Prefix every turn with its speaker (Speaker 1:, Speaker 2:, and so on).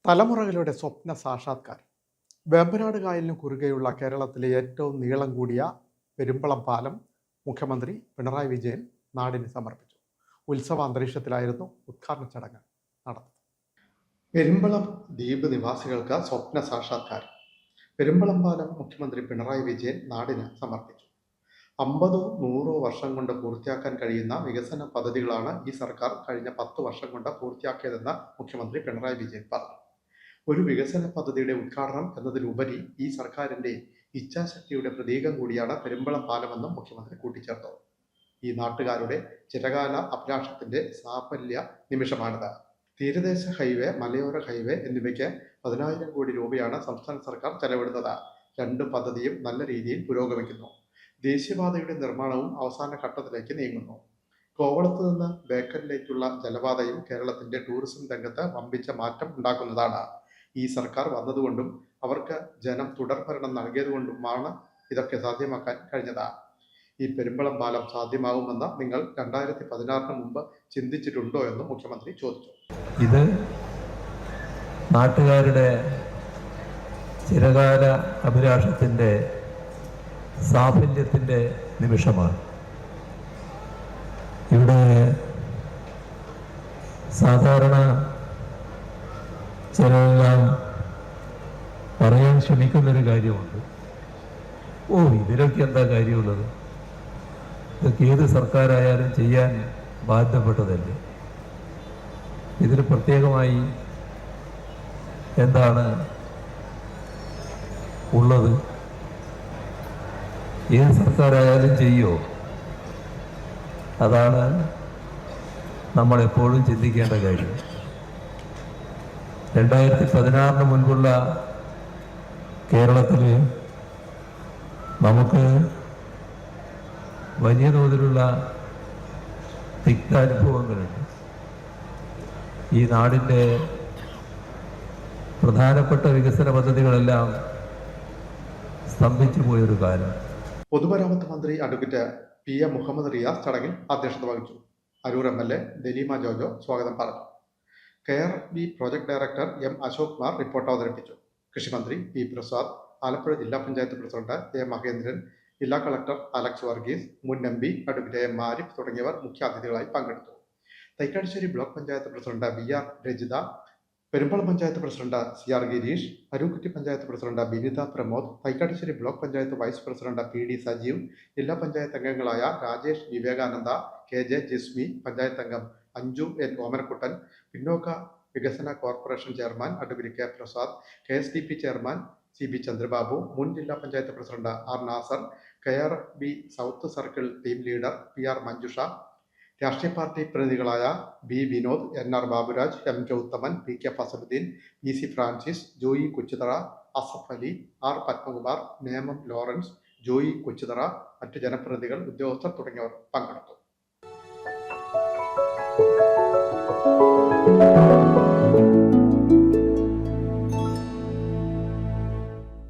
Speaker 1: തലമുറകളുടെ സ്വപ്ന സാക്ഷാത്കാരം. വേമ്പനാട് കായലിന് കുറുകെയുള്ള കേരളത്തിലെ ഏറ്റവും നീളം കൂടിയ പെരുമ്പളം പാലം മുഖ്യമന്ത്രി പിണറായി വിജയൻ നാടിന് സമർപ്പിച്ചു. ഉത്സവ അന്തരീക്ഷത്തിലായിരുന്നു ഉദ്ഘാടന ചടങ്ങ് നടന്നത്. പെരുമ്പളം ദ്വീപ് നിവാസികൾക്ക് സ്വപ്ന സാക്ഷാത്കാരം. പെരുമ്പളം പാലം മുഖ്യമന്ത്രി പിണറായി വിജയൻ നാടിന് സമർപ്പിച്ചു. 50-100 വർഷം കൊണ്ട് പൂർത്തിയാക്കാൻ കഴിയുന്ന വികസന പദ്ധതികളാണ് ഈ സർക്കാർ കഴിഞ്ഞ 10 വർഷം കൊണ്ട് പൂർത്തിയാക്കിയതെന്ന് മുഖ്യമന്ത്രി പിണറായി വിജയൻ പറഞ്ഞു. ഒരു വികസന പദ്ധതിയുടെ ഉദ്ഘാടനം എന്നതിലുപരി ഈ സർക്കാരിന്റെ ഇച്ഛാശക്തിയുടെ പ്രതീകം കൂടിയാണ് പെരുമ്പളം പാലമെന്നും മുഖ്യമന്ത്രി കൂട്ടിച്ചേർത്തു. ഈ നാട്ടുകാരുടെ ചിരകാല അഭിലാഷത്തിന്റെ സാഫല്യ നിമിഷമാണിത്. തീരദേശ ഹൈവേ, മലയോര ഹൈവേ എന്നിവയ്ക്ക് 10,000 കോടി രൂപയാണ് സംസ്ഥാന സർക്കാർ ചെലവിടുന്നത്. 2 പദ്ധതിയും നല്ല രീതിയിൽ പുരോഗമിക്കുന്നു. ദേശീയപാതയുടെ നിർമ്മാണവും അവസാന ഘട്ടത്തിലേക്ക് നീങ്ങുന്നു. കോവളത്ത് നിന്ന് ബേക്കലിലേക്കുള്ള ജലപാതയും കേരളത്തിന്റെ ടൂറിസം രംഗത്ത് വമ്പിച്ച മാറ്റം ഉണ്ടാക്കുന്നതാണ്. ഈ സർക്കാർ വന്നതുകൊണ്ടും അവർക്ക് ജനം തുടർഭരണം നൽകിയതുകൊണ്ടുമാണ് ഇതൊക്കെ സാധ്യമാക്കാൻ കഴിഞ്ഞത്. ഈ പെരുമ്പളം പാലം സാധ്യമാകുമെന്ന് നിങ്ങൾ 2016 മുമ്പ് ചിന്തിച്ചിട്ടുണ്ടോ എന്നും മുഖ്യമന്ത്രി ചോദിച്ചു.
Speaker 2: ഇത് നാട്ടുകാരുടെ ചിരകാല അഭിലാഷത്തിന്റെ സാഫല്യത്തിന്റെ നിമിഷമാണ്. ഇവിടെ സാധാരണ ചിലരെല്ലാം പറയാൻ ശ്രമിക്കുന്നൊരു കാര്യമുണ്ട്. ഇതിലൊക്കെ എന്താ കാര്യമുള്ളത്? ഇതൊക്കെ ഏത് സർക്കാരായാലും ചെയ്യാൻ ബാധ്യപ്പെട്ടതല്ലേ. ഇതിന് പ്രത്യേകമായി എന്താണ് ഉള്ളത്? ഏത് സർക്കാരായാലും ചെയ്യോ? അതാണ് നമ്മളെപ്പോഴും ചിന്തിക്കേണ്ട കാര്യം. 2016 മുൻപുള്ള കേരളത്തിൽ നമുക്ക് വലിയ തോതിലുള്ള തിക്താനുഭവങ്ങളുണ്ട്. ഈ നാടിൻ്റെ പ്രധാനപ്പെട്ട വികസന പദ്ധതികളെല്ലാം സ്തംഭിച്ചു പോയൊരു കാലം.
Speaker 1: പൊതുമരാമത്ത് മന്ത്രി അഡ്വക്കേറ്റ് PM മുഹമ്മദ് റിയാസ് ചടങ്ങിൽ അധ്യക്ഷത വഹിച്ചു. അരൂർ MLA ദലീമ ജോജോ സ്വാഗതം പറഞ്ഞു. KRB project director M Ashok Kumar report അവതരിപ്പിച്ചു. കൃഷിമന്ത്രി P പ്രസാദ്, ആലപ്പുഴ ജില്ലാ പഞ്ചായത്ത് പ്രസിഡന്റ് A മഹേന്ദ്രൻ, ജില്ലാ കളക്ടർ അലക്സ് വർഗീസ്, മുൻ MP അഡ്വക്കേറ്റ് M ആരിഫ് തുടങ്ങിയവർ മുഖ്യാതിഥികളായി പങ്കെടുത്തു. Thaikkattussery block panchayat president BR Rajitha, Perumbalam panchayat president CR Gireesh, Arookutty panchayat president Binitha Pramod, Thaikkattussery block panchayat vice president PD Sajeev, ജില്ലാ പഞ്ചായത്ത് അംഗങ്ങളായ രാജേഷ് വിവേകാനന്ദ, KJ ജിസ്മി, പഞ്ചായത്ത് അംഗം അഞ്ജു N ഓമനക്കുട്ടൻ, പിന്നോക്ക വികസന corporation chairman advocate K Prasad, KSDP chairman CB Chandrababu, മുൻ ജില്ലാ panchayat president R Nasar, KRB south circle team leader PR Manjusha, രാഷ്ട്രീയ പാർട്ടി പ്രതിനിധികളായ B Vinod, NR Baburaj, MK Uthaman, PK Fasaluddin, EC Francis, Joy Kochuthara, Asaf Ali, R Padmakumar, Nemom Lawrence, Joy Kochuthara, മറ്റ് ജനപ്രതിനിധികൾ, ഉദ്യോഗസ്ഥർ തുടങ്ങിയവർ പങ്കെടുത്തു.